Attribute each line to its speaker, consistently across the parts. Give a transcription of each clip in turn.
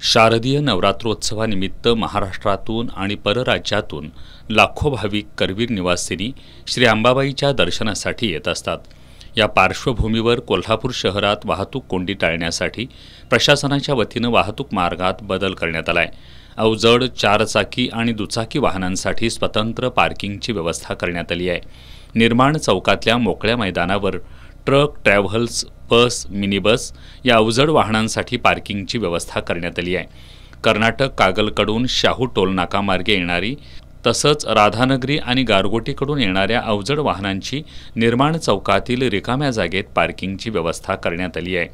Speaker 1: शारदीय नवरात्रोत्सवानिमित्त महाराष्ट्रातून आणि परराज्यातून लाखो भाविक करवीर निवासिनी श्री अंबाबाईच्या दर्शनासाठी येत असतात। या पार्श्वभूमीवर कोल्हापूर शहरात वाहतूक कोंडी टाळण्यासाठी प्रशासनाच्या वतीनं वाहतूक मार्गात बदल करण्यात आलाय। अवजड चारचाकी आणि दुचाकी वाहनांसाठी स्वतंत्र पार्किंगची व्यवस्था करण्यात आली आहे। निर्माण चौकातल्या मोकळ्या मैदानावर ट्रक, ट्रॅव्हल्स, बस, मिनी बस या अवजड वाहनांसाठी पार्किंगची व्यवस्था करण्यात आली आहे। कर्नाटक कागलकडून शाहू टोल नाकामार्गे येणारी तसंच राधानगरी आणि गारगोटीकडून येणाऱ्या अवजड वाहनांची निर्माण चौकातील रिकाम्या जागेत पार्किंगची व्यवस्था करण्यात आली आहे।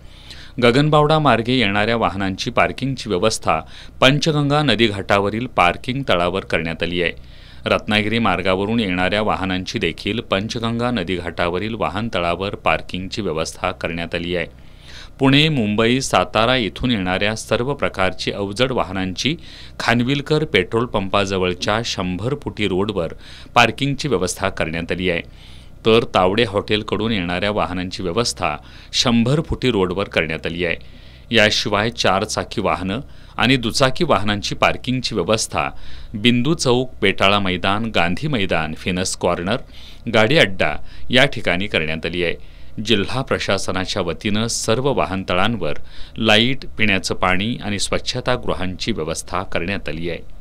Speaker 1: गगनबावडा मार्गे येणाऱ्या वाहनांची पार्किंगची व्यवस्था पंचगंगा नदी घाटावरील पार्किंग तळावर करण्यात आली आहे। रत्नागिरी मार्गावरून येणाऱ्या वाहनांची देखील पंचगंगा नदी घाटावरील वाहनतळावर पार्किंगची व्यवस्था करण्यात आली आहे। पुणे, मुंबई, सातारा इथून येणाऱ्या सर्व प्रकारची अवजड वाहनांची खानविलकर पेट्रोल पंपाजवळच्या 100 फुटी रोडवर पार्किंगची व्यवस्था करण्यात आली आहे। तर तावडे हॉटेलकडून येणाऱ्या वाहनांची व्यवस्था 100 फुटी रोडवर करण्यात आली आहे। याशिवाय चारचाकी वाहनं आणि दुचाकी वाहनांची पार्किंगची व्यवस्था बिंदू चौक, बेटाळा मैदान, गांधी मैदान, फिनस कॉर्नर, गाडी अड्डा या ठिकाणी करण्यात आली आहे। जिल्हा प्रशासनाच्या वतीनं सर्व वाहनतळांवर लाईट, पिण्याचं पाणी आणि स्वच्छतागृहांची व्यवस्था करण्यात आली आहे।